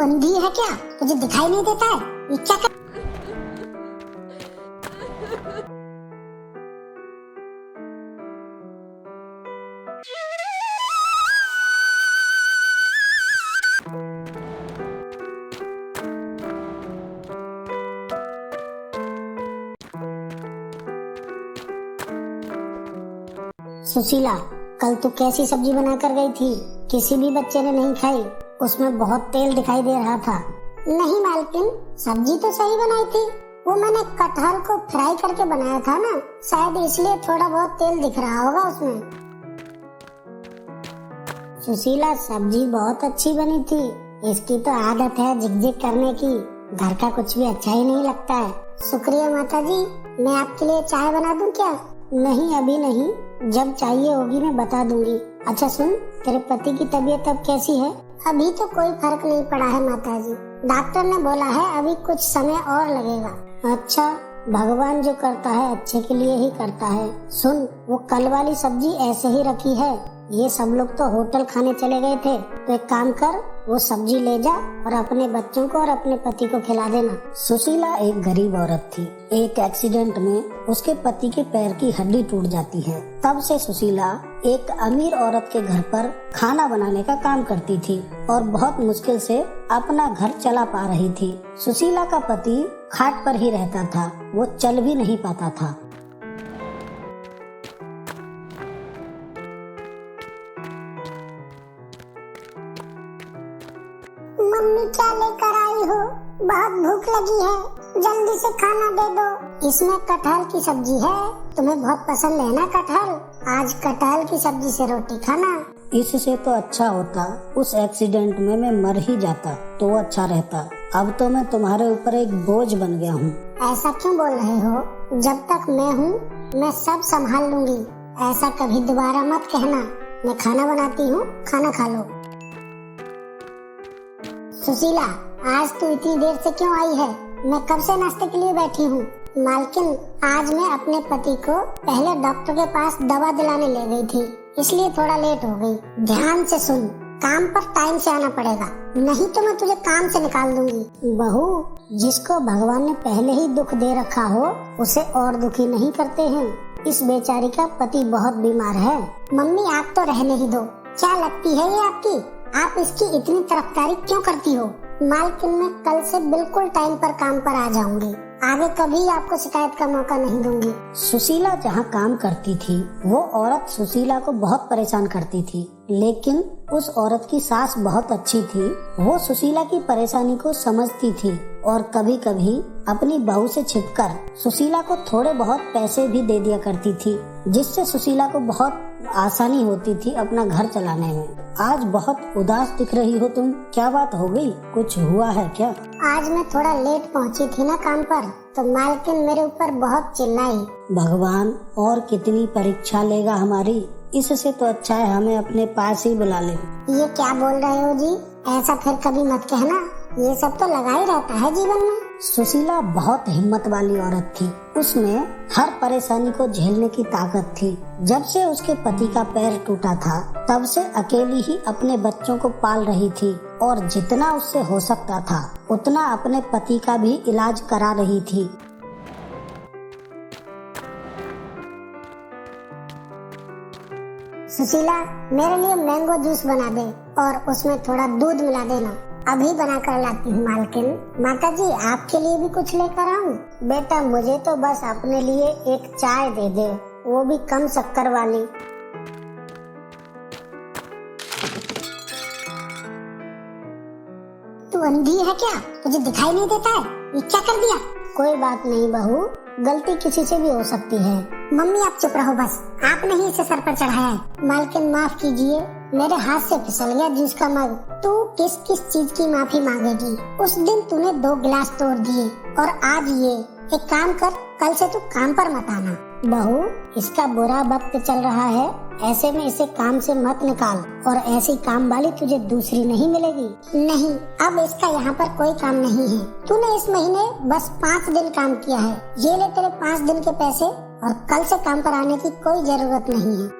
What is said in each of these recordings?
अंधी है क्या? तुझे दिखाई नहीं देता है? ये क्या कर... सुशीला, कल तू कैसी सब्जी बना कर गई थी? किसी भी बच्चे ने नहीं खाई। उसमें बहुत तेल दिखाई दे रहा था। नहीं मालकिन, सब्जी तो सही बनाई थी। वो मैंने कटहल को फ्राई करके बनाया था ना, शायद इसलिए थोड़ा बहुत तेल दिख रहा होगा उसमें। सुशीला, सब्जी बहुत अच्छी बनी थी। इसकी तो आदत है झिकझिक करने की। घर का कुछ भी अच्छा ही नहीं लगता है। शुक्रिया माताजी। मैं आपके लिए चाय बना दूं क्या? नहीं, अभी नहीं, जब चाहिए होगी मैं बता दूंगी। अच्छा सुन, तेरे पति की तबीयत अब कैसी है? अभी तो कोई फर्क नहीं पड़ा है माताजी। डॉक्टर ने बोला है अभी कुछ समय और लगेगा। अच्छा, भगवान जो करता है अच्छे के लिए ही करता है। सुन, वो कल वाली सब्जी ऐसे ही रखी है। ये सब लोग तो होटल खाने चले गए थे, तो एक काम कर, वो सब्जी ले जा और अपने बच्चों को और अपने पति को खिला देना। सुशीला एक गरीब औरत थी। एक एक्सीडेंट में उसके पति के पैर की हड्डी टूट जाती है। तब से सुशीला एक अमीर औरत के घर पर खाना बनाने का काम करती थी और बहुत मुश्किल से अपना घर चला पा रही थी। सुशीला का पति खाट पर ही रहता था, वो चल भी नहीं पाता था। मम्मी क्या लेकर आई हो? बहुत भूख लगी है, जल्दी से खाना दे दो। इसमें कटहल की सब्जी है, तुम्हें बहुत पसंद है ना कटहल? आज कटहल की सब्जी से रोटी खाना। इससे तो अच्छा होता उस एक्सीडेंट में मैं मर ही जाता तो अच्छा रहता। अब तो मैं तुम्हारे ऊपर एक बोझ बन गया हूँ। ऐसा क्यों बोल रहे हो? जब तक मैं हूँ मैं सब संभाल लूंगी। ऐसा कभी दोबारा मत कहना। मैं खाना बनाती हूँ, खाना खा लो। सुशीला, आज तू इतनी देर से क्यों आई है? मैं कब से नाश्ते के लिए बैठी हूँ। मालकिन, आज मैं अपने पति को पहले डॉक्टर के पास दवा दिलाने ले गई थी, इसलिए थोड़ा लेट हो गई। ध्यान से सुन, काम पर टाइम से आना पड़ेगा, नहीं तो मैं तुझे काम से निकाल दूंगी। बहू, जिसको भगवान ने पहले ही दुख दे रखा हो उसे और दुखी नहीं करते हैं। इस बेचारी का पति बहुत बीमार है। मम्मी, आप तो रहने ही दो। क्या लगती है ये आपकी? आप इसकी इतनी तरफदारी क्यों करती हो? मालकिन, मैं कल से बिल्कुल टाइम पर काम पर आ जाऊंगी। आगे कभी आपको शिकायत का मौका नहीं दूंगी। सुशीला जहाँ काम करती थी वो औरत सुशीला को बहुत परेशान करती थी, लेकिन उस औरत की सास बहुत अच्छी थी। वो सुशीला की परेशानी को समझती थी और कभी कभी अपनी बहू से छिपकर सुशीला को थोड़े बहुत पैसे भी दे दिया करती थी, जिससे सुशीला को बहुत आसानी होती थी अपना घर चलाने में। आज बहुत उदास दिख रही हो तुम, क्या बात हो गई? कुछ हुआ है क्या? आज मैं थोड़ा लेट पहुंची थी ना काम पर, तो मालकिन मेरे ऊपर बहुत चिल्लाई। भगवान और कितनी परीक्षा लेगा हमारी। इससे तो अच्छा है हमें अपने पास ही बुला ले। ये क्या बोल रहे हो जी? ऐसा फिर कभी मत कहना। ये सब तो लगा ही रहता है जीवन में। सुशीला बहुत हिम्मत वाली औरत थी। उसमें हर परेशानी को झेलने की ताकत थी। जब से उसके पति का पैर टूटा था तब से अकेली ही अपने बच्चों को पाल रही थी और जितना उससे हो सकता था उतना अपने पति का भी इलाज करा रही थी। सुशीला, मेरे लिए मैंगो जूस बना दे और उसमें थोड़ा दूध मिला देना। अभी बना कर लाती हूँ मालकिन। माताजी, आपके लिए भी कुछ लेकर आऊँ? बेटा, मुझे तो बस अपने लिए एक चाय दे दे, वो भी कम शक्कर वाली। तू अंधी है क्या? तुझे दिखाई नहीं देता है? ये क्या कर दिया? कोई बात नहीं बहू, गलती किसी से भी हो सकती है। मम्मी, आप चुप रहो बस, आपने ही इसे सर पर चढ़ाया है। मालकिन, माफ कीजिए, मेरे हाथ से फिसल गया जूस का मग। तू किस किस चीज की माफी मांगेगी? उस दिन तूने 2 गिलास तोड़ दिए और आज ये। एक काम कर, कल से तू काम पर मत आना। बहू, इसका बुरा वक्त चल रहा है, ऐसे में इसे काम से मत निकाल और ऐसी काम वाली तुझे दूसरी नहीं मिलेगी। नहीं, अब इसका यहाँ पर कोई काम नहीं है। तूने इस महीने बस 5 दिन काम किया है। ये ले तेरे 5 दिन के पैसे और कल से काम पर आने की कोई जरूरत नहीं है।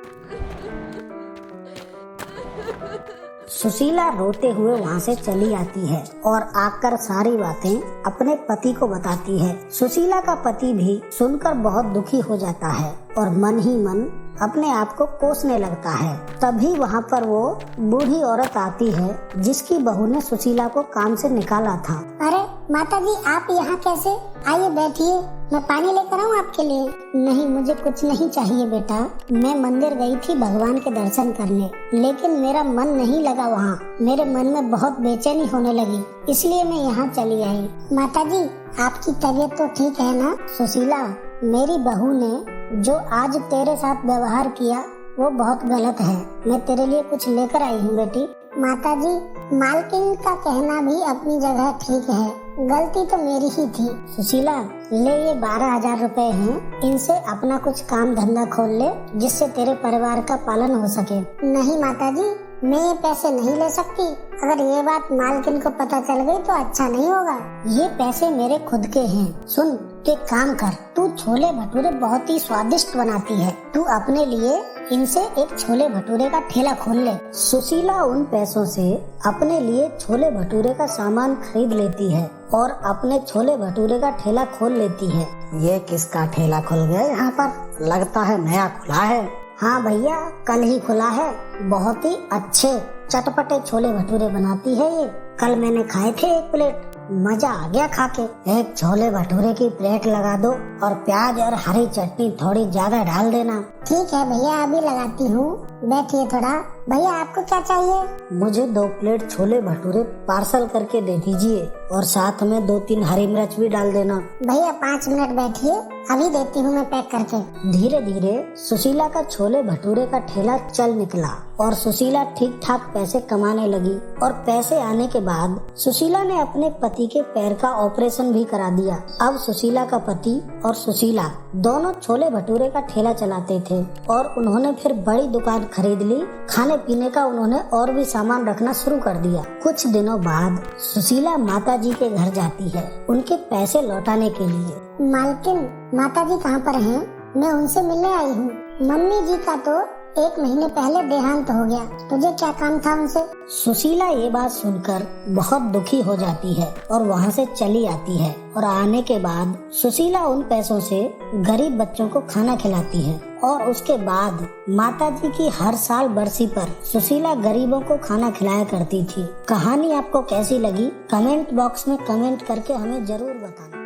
सुशीला रोते हुए वहाँ से चली आती है और आकर सारी बातें अपने पति को बताती है। सुशीला का पति भी सुनकर बहुत दुखी हो जाता है और मन ही मन अपने आप को कोसने लगता है। तभी वहाँ पर वो बूढ़ी औरत आती है जिसकी बहू ने सुशीला को काम से निकाला था। अरे माताजी, आप यहाँ कैसे? आइए बैठिए, मैं पानी लेकर आऊँ आपके लिए। नहीं, मुझे कुछ नहीं चाहिए बेटा। मैं मंदिर गई थी भगवान के दर्शन करने, लेकिन मेरा मन नहीं लगा वहाँ। मेरे मन में बहुत बेचैनी होने लगी, इसलिए मैं यहाँ चली आई। माताजी, आपकी तबीयत तो ठीक है ना? सुशीला, मेरी बहू ने जो आज तेरे साथ व्यवहार किया वो बहुत गलत है। मैं तेरे लिए कुछ लेकर आई हूँ बेटी। माताजी, मालकिन का कहना भी अपनी जगह ठीक है, गलती तो मेरी ही थी। सुशीला, ले ये 12,000 रुपए हैं, इनसे अपना कुछ काम धंधा खोल ले जिससे तेरे परिवार का पालन हो सके। नहीं माताजी, मैं ये पैसे नहीं ले सकती। अगर ये बात मालकिन को पता चल गई तो अच्छा नहीं होगा। ये पैसे मेरे खुद के हैं। सुन, तू एक काम कर, तू छोले भटूरे बहुत ही स्वादिष्ट बनाती है, तू अपने लिए इनसे एक छोले भटूरे का ठेला खोल ले। सुशीला उन पैसों से अपने लिए छोले भटूरे का सामान खरीद लेती है और अपने छोले भटूरे का ठेला खोल लेती है। ये किसका ठेला खुल गया यहाँ पर? लगता है नया खुला है। हाँ भैया, कल ही खुला है। बहुत ही अच्छे चटपटे छोले भटूरे बनाती है ये। कल मैंने खाए थे 1 प्लेट, मजा आ गया खा के। एक छोले भटूरे की प्लेट लगा दो और प्याज और हरी चटनी थोड़ी ज्यादा डाल देना। ठीक है भैया, अभी लगाती हूँ, बैठिए थोड़ा। भैया, आपको क्या चाहिए? मुझे 2 प्लेट छोले भटूरे पार्सल करके दे दीजिए और साथ में 2-3 हरी मिर्च भी डाल देना। भैया 5 मिनट बैठिए, अभी देती हूँ मैं पैक करके। धीरे धीरे सुशीला का छोले भटूरे का ठेला चल निकला और सुशीला ठीक ठाक पैसे कमाने लगी। और पैसे आने के बाद सुशीला ने अपने पति के पैर का ऑपरेशन भी करा दिया। अब सुशीला का पति और सुशीला दोनों छोले भटूरे का ठेला चलाते थे और उन्होंने फिर बड़ी दुकान खरीद ली। खाने पीने का उन्होंने और भी सामान रखना शुरू कर दिया। कुछ दिनों बाद सुशीला माताजी के घर जाती है उनके पैसे लौटाने के लिए। मालकिन, माताजी कहाँ पर हैं? मैं उनसे मिलने आई हूँ। मम्मी जी का तो 1 महीने पहले देहांत हो गया, तुझे क्या काम था उनसे? सुशीला ये बात सुनकर बहुत दुखी हो जाती है और वहाँ से चली आती है। और आने के बाद सुशीला उन पैसों से गरीब बच्चों को खाना खिलाती है और उसके बाद माताजी की हर साल बरसी पर सुशीला गरीबों को खाना खिलाया करती थी। कहानी आपको कैसी लगी कमेंट बॉक्स में कमेंट करके हमें जरूर बताना।